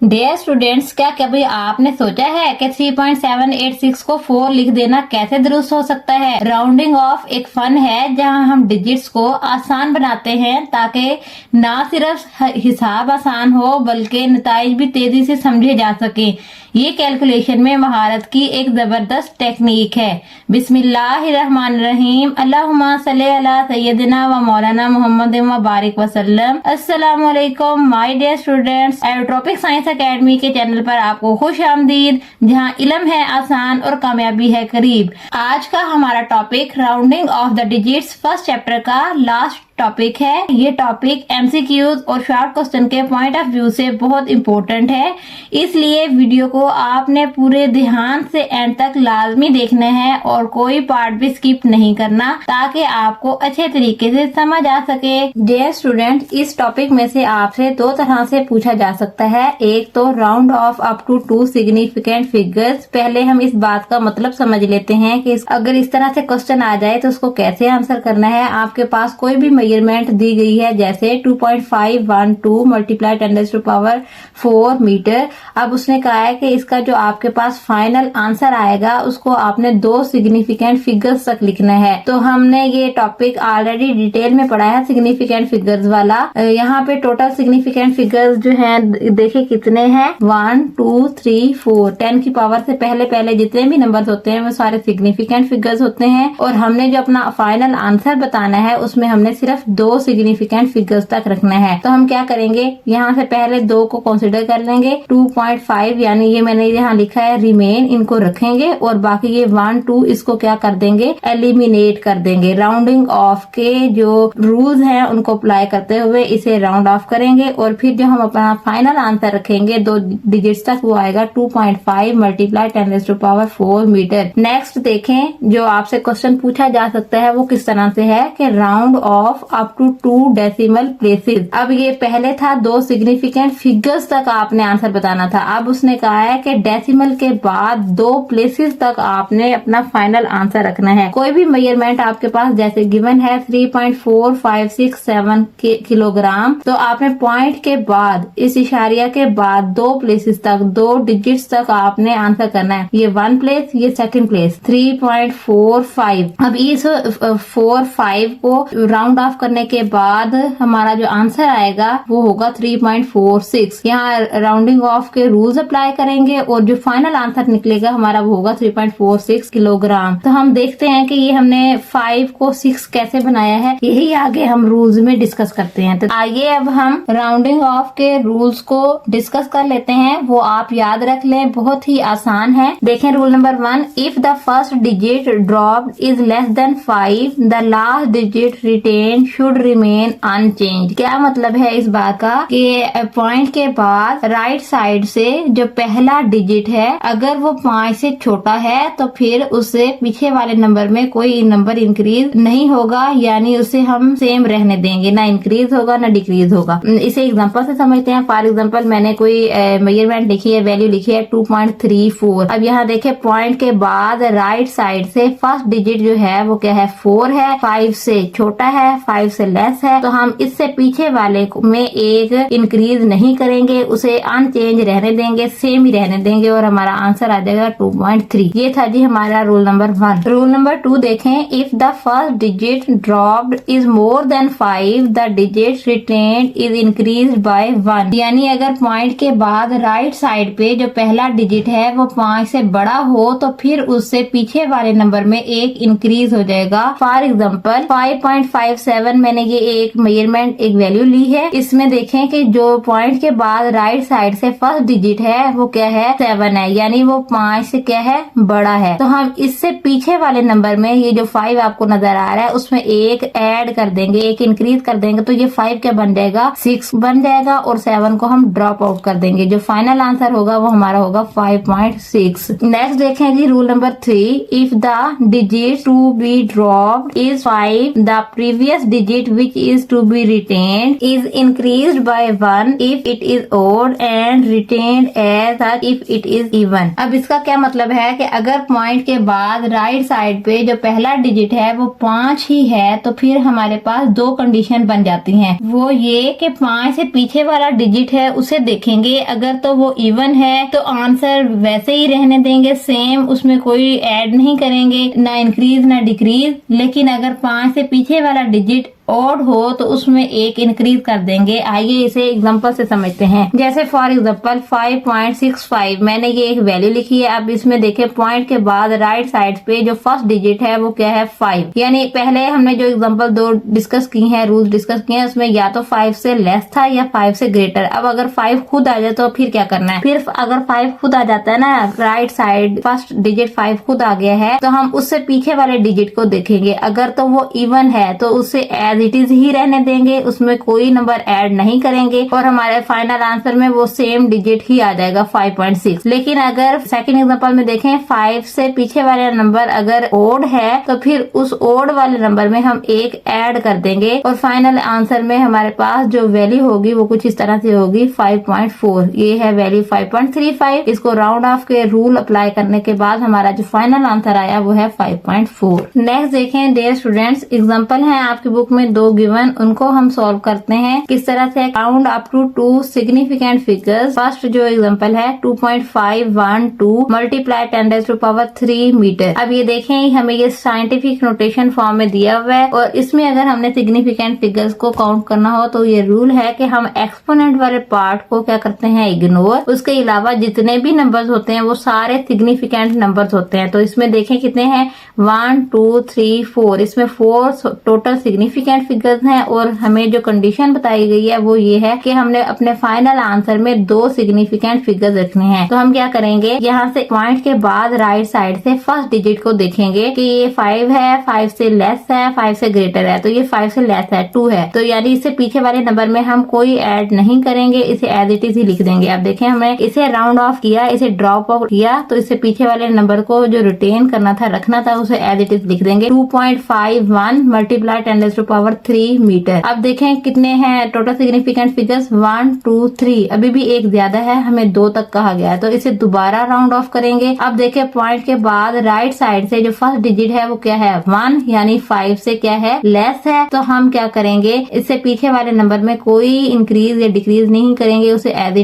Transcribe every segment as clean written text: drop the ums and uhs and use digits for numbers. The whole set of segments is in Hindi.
डियर स्टूडेंट्स, क्या कभी आपने सोचा है कि 3.786 को 4 लिख देना कैसे दुरुस्त हो सकता है। राउंडिंग ऑफ एक फन है जहां हम डिजिट्स को आसान बनाते हैं ताकि ना सिर्फ हिसाब आसान हो बल्कि नताइज भी तेजी से समझे जा सके। ये कैलकुलेशन में महारत की एक जबरदस्त टेक्निक है। बिस्मिल्लाहिर्रहमानिर्रहीम। अल्लाहुम्मा सल्ली अला सय्यदिना व मौलाना मोहम्मद व बारिक वसल्लम। अस्सलाम वालेकुम my dear students. Aerotropic science academy के चैनल पर आपको खुश आमदीद, जहां इल्म है आसान और कामयाबी है करीब। आज का हमारा topic rounding off the digits first chapter का लास्ट टॉपिक है। ये टॉपिक एमसीक्यूज और शॉर्ट क्वेश्चन के पॉइंट ऑफ व्यू से बहुत इम्पोर्टेंट है, इसलिए वीडियो को आपने पूरे ध्यान से एंड तक लाजमी देखना है और कोई पार्ट भी स्किप नहीं करना ताकि आपको अच्छे तरीके से समझ आ सके। डियर स्टूडेंट, इस टॉपिक में से आपसे दो तरह से पूछा जा सकता है। एक तो round off up to 2 significant figures. पहले हम इस बात का मतलब समझ लेते हैं कि अगर इस तरह से क्वेश्चन आ जाए तो उसको कैसे आंसर करना है। आपके पास कोई भी मेजरमेंट दी गई है, जैसे 2.512 मल्टीप्लाई 10⁴ मीटर। अब उसने कहा है कि इसका जो आपके पास फाइनल आंसर आएगा उसको आपने 2 सिग्निफिकेंट फिगर्स तक लिखना है। तो हमने ये टॉपिक ऑलरेडी डिटेल में पढ़ा है सिग्निफिकेंट फिगर्स वाला। यहाँ पे टोटल सिग्निफिकेंट फिगर्स जो हैं देखिए कितने हैं, 1 2 3 4। 10 की पावर से पहले पहले जितने भी नंबर्स होते हैं वो सारे सिग्निफिकेंट फिगर्स होते हैं। और हमने जो अपना फाइनल आंसर बताना है उसमें हमने सिर्फ 2 सिग्निफिकेंट फिगर्स तक रखना है। तो हम क्या करेंगे, यहाँ से पहले 2 को कंसिडर कर लेंगे। 2.5 यानी ये मैंने यहाँ लिखा है रिमेन, इनको रखेंगे और बाकी ये 1 2 इसको क्या कर देंगे, एलिमिनेट कर देंगे। राउंडिंग ऑफ के जो रूल्स हैं उनको अप्लाई करते हुए इसे राउंड ऑफ करेंगे और फिर जो हम अपना फाइनल आंसर रखेंगे 2 डिजिट्स तक, वो आएगा 2.5 मल्टीप्लाई 10⁴ मीटर। नेक्स्ट देखें, जो आपसे क्वेश्चन पूछा जा सकता है वो किस तरह से है कि round off up to 2 decimal places. अब ये पहले था 2 सिग्निफिकेंट फिगर्स तक आपने आंसर बताना था। अब उसने कहा है कि डेसिमल के बाद 2 प्लेसेस तक आपने अपना फाइनल आंसर रखना है। कोई भी मेजरमेंट आपके पास जैसे गिवन है 3.4567 किलोग्राम, तो आपने पॉइंट के बाद इस इशारिया के बाद 2 प्लेसेस तक 2 डिजिट्स तक आपने आंसर करना है। ये 1 प्लेस, ये सेकंड प्लेस 3.45। अब इस 4-5 को राउंड ऑफ करने के बाद हमारा जो आंसर आएगा वो होगा 3.46। यहाँ राउंडिंग ऑफ के रूल्स अप्लाई करेंगे और जो फाइनल आंसर निकलेगा हमारा वो होगा 3.46 किलोग्राम। तो हम देखते हैं कि ये हमने 5 को 6 कैसे बनाया है, यही आगे हम रूल्स में डिस्कस करते हैं। तो आइए अब हम राउंडिंग ऑफ के रूल्स को डिस्कस कर लेते हैं। वो आप याद रख लें, बहुत ही आसान है। देखें rule number 1, if the first digit dropped is less than 5 the last digit retained should remain unchanged. क्या मतलब है इस बात का कि पॉइंट के बाद राइट साइड से जो पहला डिजिट है अगर वो 5 से छोटा है तो फिर उससे पीछे वाले नंबर में कोई नंबर इंक्रीज नहीं होगा, यानी उसे हम सेम रहने देंगे, ना इंक्रीज होगा ना डिक्रीज होगा। इसे एग्जांपल से समझते हैं। फॉर एग्जांपल मैंने कोई मेजरमेंट लिखी है, वैल्यू लिखी है 2.34। अब यहाँ देखे पॉइंट के बाद राइट साइड से फर्स्ट डिजिट जो है वो क्या है, 4 है। 5 से छोटा है, 5 से लेस है, तो हम इससे पीछे वाले में एक इंक्रीज नहीं करेंगे, उसे अनचेंज रहने देंगे, सेम ही रहने देंगे और हमारा आंसर आ जाएगा 2.3। ये था जी हमारा रूल नंबर 1। रूल नंबर 2 देखें, if the first digit dropped is more than 5 the digit retained is increase by 1। यानी अगर पॉइंट के बाद राइट साइड पे जो पहला डिजिट है वो 5 से बड़ा हो तो फिर उससे पीछे वाले नंबर में एक इंक्रीज हो जाएगा। फॉर एग्जाम्पल 5.57 मैंने ये एक मेजरमेंट एक वैल्यू ली है। इसमें देखें कि जो पॉइंट के बाद राइट साइड से फर्स्ट डिजिट है वो क्या है, 7 है, यानी वो 5 से क्या है, बड़ा है। तो हम इससे पीछे वाले नंबर में ये जो 5 आपको नजर आ रहा है उसमें एक ऐड कर देंगे, एक इंक्रीज कर देंगे, तो ये 5 क्या बन जाएगा, 6 बन जाएगा और 7 को हम ड्रॉप आउट कर देंगे। जो फाइनल आंसर होगा वो हमारा होगा 5.6। नेक्स्ट देखें जी rule number 3, if the digit to be dropped is 5 the previous digit which is to be retained is increased by 1 if it is odd and retained as such if it is even। अब इसका क्या मतलब है कि अगर पॉइंट के बाद राइट साइड पे जो पहला डिजिट है वो 5 ही है तो फिर हमारे पास दो कंडीशन बन जाती हैं। वो ये कि 5 से पीछे वाला डिजिट है उसे देखेंगे, अगर तो वो इवन है तो आंसर वैसे ही रहने देंगे सेम, उसमें कोई ऐड नहीं करेंगे, ना इंक्रीज ना डिक्रीज। लेकिन अगर 5 से पीछे वाला डिजिट ऑड हो तो उसमें एक इंक्रीज कर देंगे। आइए इसे एग्जांपल से समझते हैं। जैसे फॉर एग्जांपल 5.65 मैंने ये एक वैल्यू लिखी है। अब इसमें देखें पॉइंट के बाद राइट साइड पे जो फर्स्ट डिजिट है वो क्या है 5, यानी पहले हमने जो एग्जांपल दो डिस्कस की हैं, रूल्स डिस्कस किए हैं, उसमें या तो 5 से लेस था या 5 से ग्रेटर। अब अगर 5 खुद आ जाए तो फिर क्या करना है, फिर अगर 5 खुद आ जाता है ना, राइट साइड फर्स्ट डिजिट 5 खुद आ गया है तो हम उससे पीछे वाले डिजिट को देखेंगे। अगर तो वो इवन है तो उससे एज इट इज ही रहने देंगे, उसमें कोई नंबर ऐड नहीं करेंगे और हमारे फाइनल आंसर में वो सेम डिजिट ही आ जाएगा 5.6। लेकिन अगर सेकंड एग्जांपल में देखें 5 से पीछे वाला नंबर अगर ओड है तो फिर उस ओड वाले नंबर में हम एक ऐड कर देंगे और फाइनल आंसर में हमारे पास जो वैल्यू होगी वो कुछ इस तरह से होगी 5.4। ये है वैल्यू 5.35। इसको राउंड ऑफ के रूल अप्लाई करने के बाद हमारा जो फाइनल आंसर आया वो है 5.4। नेक्स्ट देखें डियर स्टूडेंट्स, एग्जाम्पल है आपकी बुक में दो गिवन, उनको हम सॉल्व करते हैं किस तरह से। Count up to 2 significant figures. First जो एग्जांपल है 2.512 मल्टीप्लाई 10⁻³ मीटर। अब ये देखें हमें ये साइंटिफिक नोटेशन फॉर्म में दिया हुआ है और इसमें अगर हमने सिग्निफिकेंट फिगर्स को काउंट करना हो तो ये रूल है कि हम एक्सपोनेंट वाले पार्ट को क्या करते हैं, इग्नोर। उसके अलावा जितने भी नंबर्स होते हैं वो सारे सिग्निफिकेंट नंबर्स होते हैं। तो इसमें देखें कितने हैं 1 2 3 4, इसमें 4 टोटल सिग्निफिकेंट फिगर्स हैं और हमें जो कंडीशन बताई गई है वो ये है कि हमने अपने फाइनल आंसर में 2 सिग्निफिकेंट फिगर्स रखने हैं। तो हम क्या करेंगे, यहाँ से पॉइंट के बाद राइट साइड से फर्स्ट डिजिट को देखेंगे कि ये 5 है, 5 से लेस है, 5 से ग्रेटर है। तो ये 5 से लेस है 2 है, तो यानी इससे पीछे वाले नंबर में हम कोई ऐड नहीं करेंगे, इसे एज इट इज ही लिख देंगे। अब देखें हमने इसे राउंड ऑफ किया, इसे ड्रॉप आउट किया, तो इससे पीछे वाले नंबर को जो रिटेन करना था, रखना था, उसे एज इट इज लिख देंगे। 2.51 मल्टीप्लाई 10⁻³ मीटर। अब देखें कितने हैं टोटल सिग्निफिकेंट फिगर्स 1 2 3, अभी भी एक ज्यादा है, हमें 2 तक कहा गया है तो इसे दोबारा राउंड ऑफ करेंगे। अब देखें पॉइंट के बाद राइट साइड से जो फर्स्ट डिजिट है वो क्या है 1, यानी 5 से क्या है लेस है। तो हम क्या करेंगे, इससे पीछे वाले नंबर में कोई इंक्रीज या डिक्रीज नहीं करेंगे, उसे एज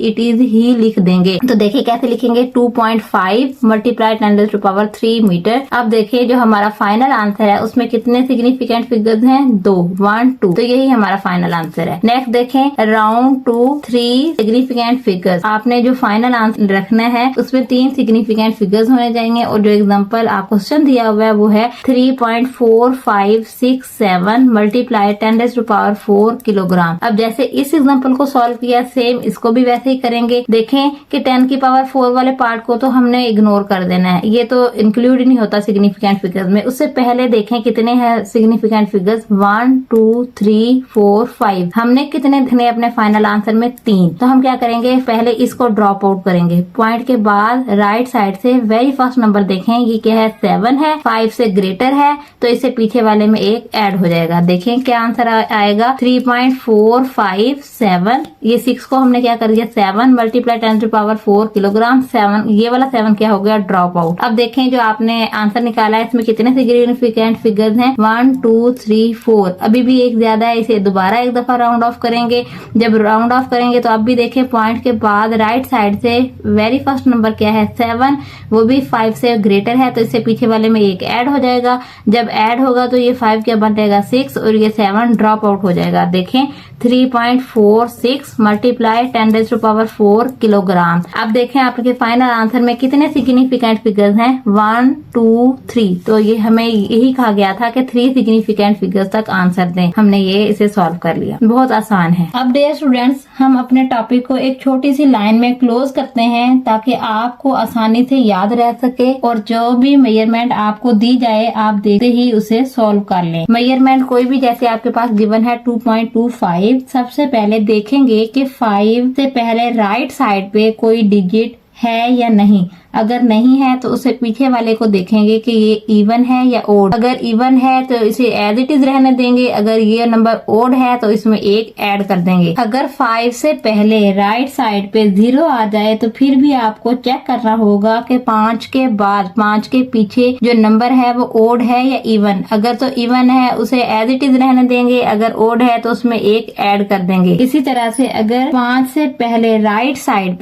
इट इज ही लिख देंगे। तो देखिए कैसे लिखेंगे 2.5 मल्टीप्लाई 10⁻³ मीटर। अब देखिए जो हमारा फाइनल आंसर है उसमें कितने सिग्निफिकेंट फिगर्स हैं 2 1 2, तो यही हमारा फाइनल आंसर है। नेक्स्ट देखें राउंड 2 3 सिग्निफिकेंट फिगर्स। आपने जो फाइनल आंसर रखना है उसमें 3 सिग्निफिकेंट फिगर्स होने जाएंगे और जो एग्जांपल आप क्वेश्चन दिया हुआ है वो है 3.4567 मल्टीप्लाई 10⁻⁴ किलोग्राम। अब जैसे इस एग्जांपल को सॉल्व किया सेम इसको भी वैसे ही करेंगे। देखें कि 10⁻⁴ वाले पार्ट को तो हमने इग्नोर कर देना है, ये तो इंक्लूड ही नहीं होता सिग्निफिकेंट फिगर्स में। उससे पहले देखें कितने हैं सिग्निफिकेंट फिगर्स 1 2 3 4 5, हमने कितने रखने अपने फाइनल आंसर में 3। तो हम क्या करेंगे, पहले इसको ड्रॉप आउट करेंगे। पॉइंट के बाद राइट साइड से वेरी फर्स्ट नंबर देखें ये क्या है 7 है, 5 से ग्रेटर है, तो इससे पीछे वाले में एक ऐड हो जाएगा। देखें क्या आंसर आएगा 3.457। ये 6 को हमने क्या कर दिया 7 मल्टीप्लाई 10⁻⁴ किलोग्राम। 7 ये वाला 7 क्या हो गया ड्रॉप आउट। अब देखें जो आपने आंसर निकाला है इसमें कितने सिग्निफिकेंट फिगर्स हैं 1 2 3 4, अभी भी एक ज्यादा है, इसे दोबारा एक दफा राउंड ऑफ करेंगे। जब राउंड ऑफ करेंगे तो अब भी देखें पॉइंट के बाद राइट साइड से वेरी फर्स्ट नंबर क्या है 7, वो भी 5 से ग्रेटर है, तो इससे पीछे वाले में एक ऐड हो जाएगा। जब ऐड होगा तो ये 5 क्या बन जाएगा 6 और ये 7 ड्रॉप आउट हो जाएगा। देखें 3.46 मल्टीप्लाई 10⁻⁴ किलोग्राम। अब देखें आपके फाइनल आंसर में कितने सिग्निफिकेंट फिगर्स हैं 1 2 3, तो ये हमें यही कहा गया था कि 3 सिग्निफिकेंट फिगर्स तक आंसर दें। हमने ये इसे सॉल्व कर लिया, बहुत आसान है। अब डियर स्टूडेंट्स हम अपने टॉपिक को एक छोटी सी लाइन में क्लोज करते हैं ताकि आपको आसानी से याद रह सके और जो भी मेजरमेंट आपको दी जाए आप देखते ही उसे सॉल्व कर लें। मेजरमेंट कोई भी जैसे आपके पास गिवन है 2.25, सबसे पहले देखेंगे कि 5 से पहले राइट साइड पे कोई डिजिट है या नहीं। अगर नहीं है तो उससे पीछे वाले को देखेंगे कि ये इवन है या ओड। अगर इवन है तो इसे एज इट इज रहने देंगे, अगर ये नंबर ओड है तो इसमें 1 ऐड कर देंगे। अगर 5 से पहले राइट साइड पे 0 आ जाए तो फिर भी आपको चेक करना होगा कि 5 के बाद 5 के पीछे जो नंबर है वो ओड है या इवन। अगर तो इवन है उसे एज इट इज रहने देंगे, अगर ओड है तो उसमें 1 ऐड कर देंगे। इसी तरह से अगर 5 से पहले राइट साइड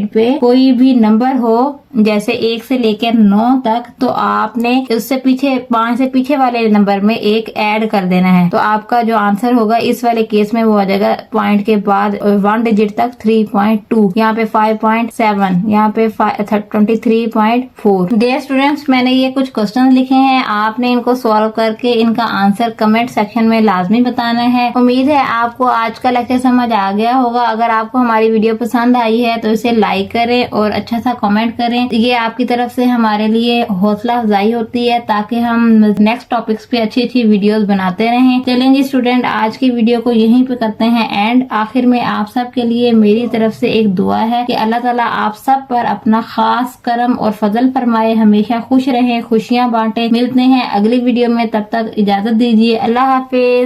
पे कोई भी नंबर हो, जैसे 1 से लेकर 9 तक, तो आपने उससे पीछे 5 से पीछे वाले नंबर में 1 ऐड कर देना है। तो आपका जो आंसर होगा इस वाले केस में वो आ जाएगा पॉइंट के बाद 1 डिजिट तक 3.2, यहाँ पे 5.7, यहाँ पे 23.4। डियर स्टूडेंट्स, मैंने ये कुछ क्वेश्चन लिखे हैं, आपने इनको सॉल्व करके इनका आंसर कमेंट सेक्शन में लाजमी बताना है। उम्मीद है आपको आज का लेक्चर समझ आ गया होगा। अगर आपको हमारी वीडियो पसंद आई है तो इसे लाइक करें और अच्छा सा कमेंट करें। ये आपकी तरफ से हमारे लिए हौसला अफजाई होती है ताकि हम नेक्स्ट टॉपिक्स पे अच्छी अच्छी वीडियोस बनाते रहें। चलें जी स्टूडेंट, आज की वीडियो को यहीं पे करते हैं एंड। आखिर में आप सब के लिए मेरी तरफ से एक दुआ है कि अल्लाह ताला आप सब पर अपना खास करम और फजल फरमाए, हमेशा खुश रहें, खुशियाँ बांटे। मिलते हैं अगली वीडियो में, तब तक इजाजत दीजिए। अल्लाह हाफिज।